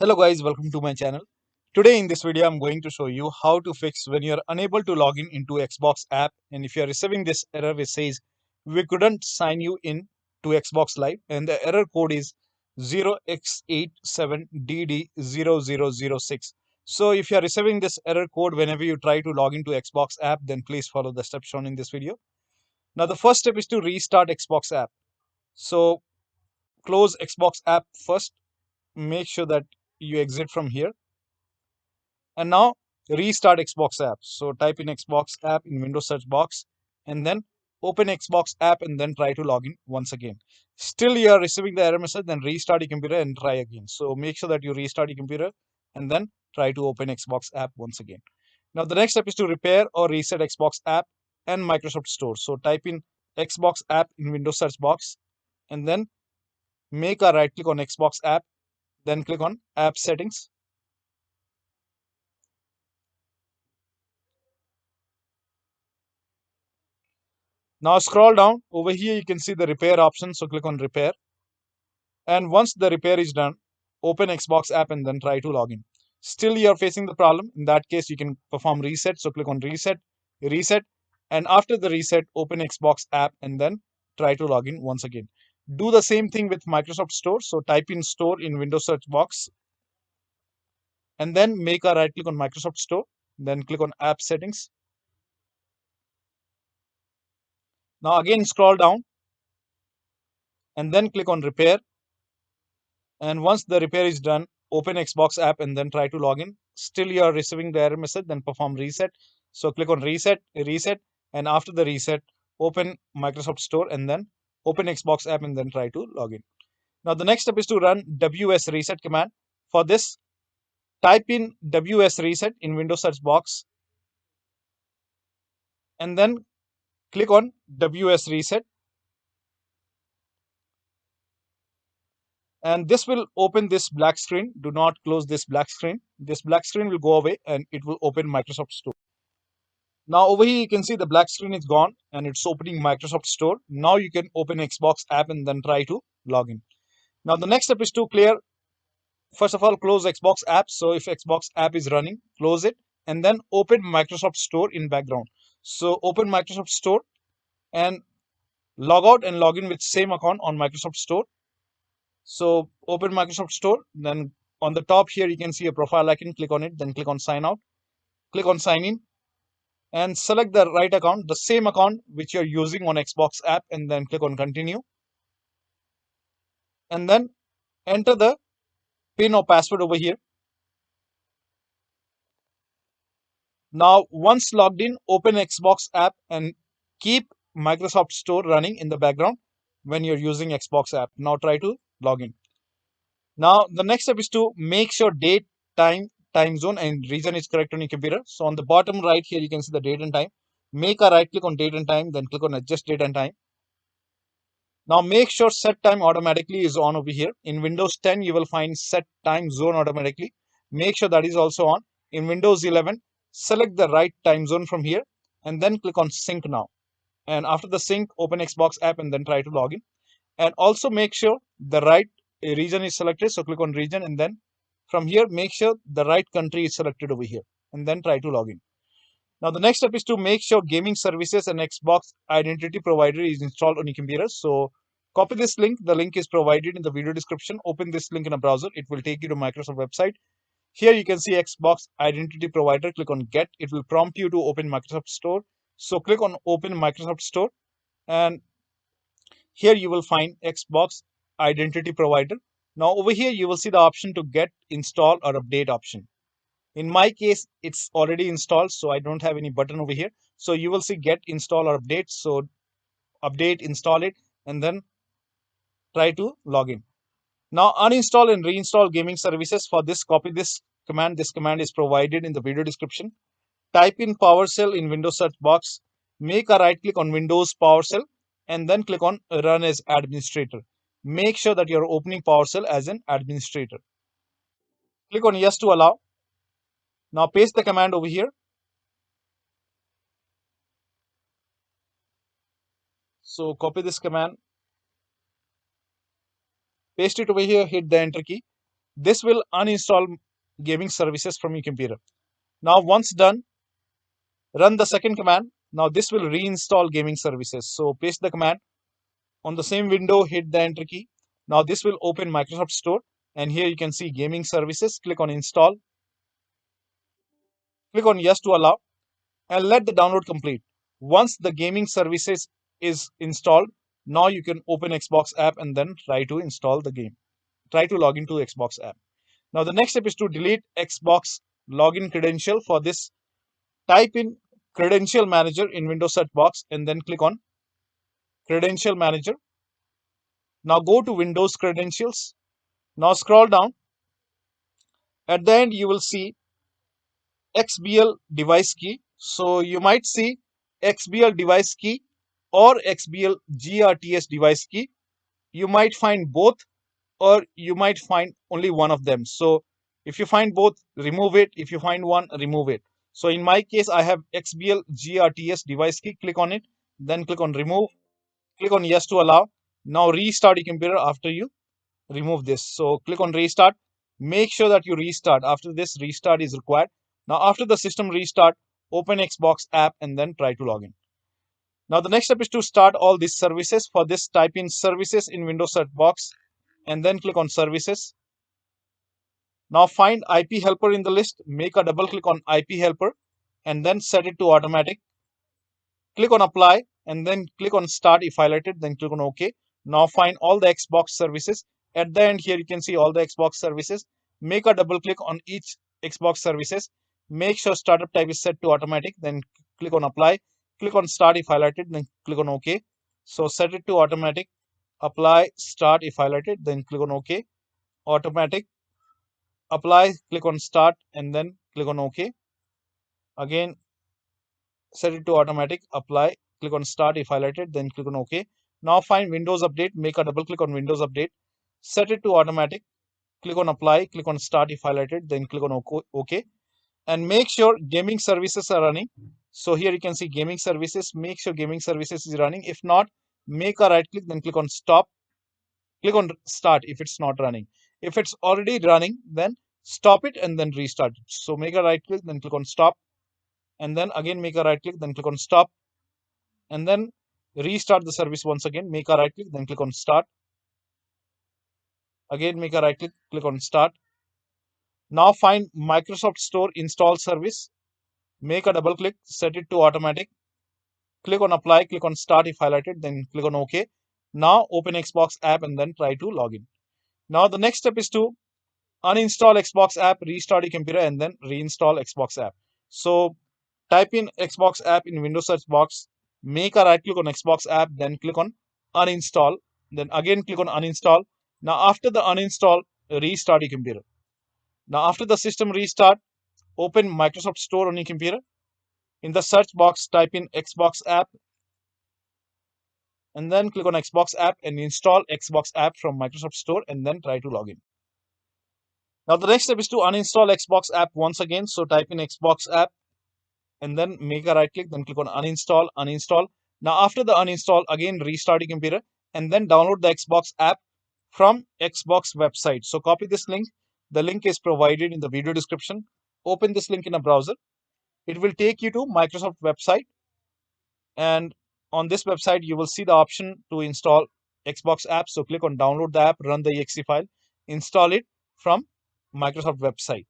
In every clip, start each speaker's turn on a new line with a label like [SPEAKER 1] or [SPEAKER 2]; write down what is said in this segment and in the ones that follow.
[SPEAKER 1] Hello guys, welcome to my channel. Today in this video I'm going to show you how to fix when you're unable to log in into Xbox app, and if you're receiving this error which says we couldn't sign you in to Xbox Live, and the error code is 0x87DD0006. So if you're receiving this error code whenever you try to log into Xbox app, then please follow the steps shown in this video. Now the first step is to restart Xbox app. So close Xbox app first, make sure that you exit from here, and now restart Xbox app. So type in Xbox app in Windows search box and then open Xbox app and then try to log in once again. Still you are receiving the error message, then restart your computer and try again. So make sure that you restart your computer and then try to open Xbox app once again. Now the next step is to repair or reset Xbox app and Microsoft Store. So type in Xbox app in Windows search box and then make a right click on Xbox app, then click on app settings. Now scroll down. Over here you can see the repair option, so click on repair. And once the repair is done, open Xbox app and then try to log in. Still you are facing the problem. In that case you can perform reset, so click on reset, and after the reset open Xbox app and then try to log in once again. Do the same thing with Microsoft Store, so type in store in Windows search box and then make a right click on Microsoft Store, then click on app settings. Now again scroll down and then click on repair. And once the repair is done, open Xbox app and then try to log in. Still you are receiving the error message, then perform reset. So click on reset, and after the reset, open Microsoft Store and then open Xbox app and then try to log in. Now the next step is to run WSRESET command. For this, type in WSRESET in Windows search box and then click on WSRESET. And this will open this black screen. Do not close this black screen. This black screen will go away and it will open Microsoft Store. Now over here you can see the black screen is gone and it's opening Microsoft Store. Now you can open Xbox app and then try to log in. Now the next step is to clear. First of all, close Xbox app. So if Xbox app is running, close it and then open Microsoft Store in background. So open Microsoft Store and log out and log in with same account on Microsoft Store. So open Microsoft Store, then on the top here you can see a profile icon, click on it, then click on sign out, click on sign in and select the right account, the same account which you're using on Xbox app, and then click on continue and then enter the PIN or password over here. Now once logged in, open Xbox app and keep Microsoft Store running in the background when you're using Xbox app. Now try to log in. Now the next step is to make sure date, time zone and region is correct on your computer. So on the bottom right here you can see the date and time. Make a right click on date and time, then click on adjust date and time. Now make sure set time automatically is on over here. In Windows 10 you will find set time zone automatically. Make sure that is also on. In Windows 11 select the right time zone from here and then click on sync now. And after the sync, open Xbox app and then try to log in. And also make sure the right region is selected, so click on region and then from here make sure the right country is selected over here and then try to log in. Now the next step is to make sure gaming services and Xbox identity provider is installed on your computer. So copy this link. The link is provided in the video description. Open this link in a browser. It will take you to Microsoft website. Here you can see Xbox identity provider. Click on get. It will prompt you to open Microsoft Store. So click on open Microsoft Store and here you will find Xbox identity provider. Now over here you will see the option to get, install or update option. In my case it's already installed, so I don't have any button over here. So you will see get, install or update. So update, install it and then try to log in. Now uninstall and reinstall gaming services. For this, copy this command. This command is provided in the video description. Type in PowerShell in Windows search box. Make a right click on Windows PowerShell and then click on run as administrator. Make sure that you're opening PowerShell as an administrator. Click on yes to allow. Now paste the command over here. So copy this command, paste it over here, hit the enter key. This will uninstall gaming services from your computer. Now once done, run the second command. Now this will reinstall gaming services. So paste the command on the same window, hit the enter key. Now this will open Microsoft Store, and here you can see gaming services. Click on install, click on yes to allow, and let the download complete. Once the gaming services is installed, now you can open Xbox app and then try to install the game. Try to log into Xbox app. Now the next step is to delete Xbox login credential. For this, type in Credential Manager in Windows search box and then click on Credential Manager. Now go to Windows Credentials. Now scroll down. At the end, you will see XBL device key. So you might see XBL device key or XBL GRTS device key. You might find both, or you might find only one of them. So if you find both, remove it. If you find one, remove it. So in my case, I have XBL GRTS device key. Click on it, then click on remove. Click on yes to allow. Now restart your computer after you remove this. So click on restart. Make sure that you restart. After this, restart is required. Now after the system restart, open Xbox app and then try to log in. Now the next step is to start all these services. For this, type in services in Windows search box and then click on services. Now find IP helper in the list. Make a double click on IP helper and then set it to automatic. Click on apply and then click on start if highlighted, then click on OK. Now find all the Xbox services. At the end here you can see all the Xbox services. Make a double click on each Xbox services. Make sure startup type is set to automatic, then click on apply. Click on start if highlighted, then click on OK. So set it to automatic, apply, start if highlighted, then click on OK. Automatic, apply, click on start and then click on OK. Again, set it to automatic, apply, click on start if highlighted, then click on OK. Now find Windows Update, make a double click on Windows Update, set it to automatic, click on apply, click on start if highlighted, then click on OK. And make sure gaming services are running. So here you can see gaming services. Make sure gaming services is running. If not, make a right click, then click on stop. Click on start if it's not running. If it's already running, then stop it and then restart it. So make a right click, then click on stop. And then again make a right click, then click on stop. And then restart the service once again. Make a right click, then click on start. Again make a right click, click on start. Now find Microsoft Store install service. Make a double click, set it to automatic. Click on apply, click on start if highlighted, then click on OK. Now open Xbox app and then try to log in. Now the next step is to uninstall Xbox app, restart your computer and then reinstall Xbox app. So type in Xbox app in Windows search box, make a right click on Xbox app, then click on uninstall, then again click on uninstall. Now after the uninstall, restart your computer. Now after the system restart, open Microsoft Store on your computer. In the search box, type in Xbox app and then click on Xbox app and install Xbox app from Microsoft Store and then try to log in. Now the next step is to uninstall Xbox app once again. So type in Xbox app and then make a right click, then click on uninstall, uninstall. Now after the uninstall, again restart your computer and then download the Xbox app from Xbox website. So copy this link. The link is provided in the video description. Open this link in a browser. It will take you to Microsoft website, and on this website you will see the option to install Xbox app. So click on download the app, run the exe file, install it from Microsoft website,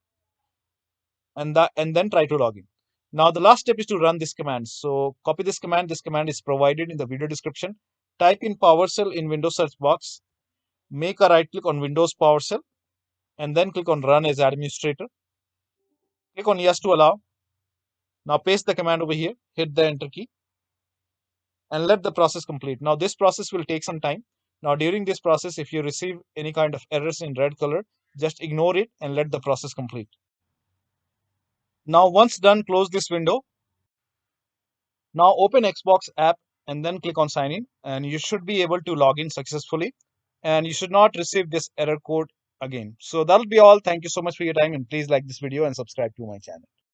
[SPEAKER 1] and then try to log in. Now the last step is to run this command. So copy this command. This command is provided in the video description. Type in PowerShell in Windows search box. Make a right click on Windows PowerShell and then click on run as administrator. Click on yes to allow. Now paste the command over here, hit the enter key and let the process complete. Now this process will take some time. Now during this process, if you receive any kind of errors in red color, just ignore it and let the process complete. Now once done, close this window. Now open Xbox app and then click on sign in, and you should be able to log in successfully and you should not receive this error code again. So that'll be all. Thank you so much for your time, and please like this video and subscribe to my channel.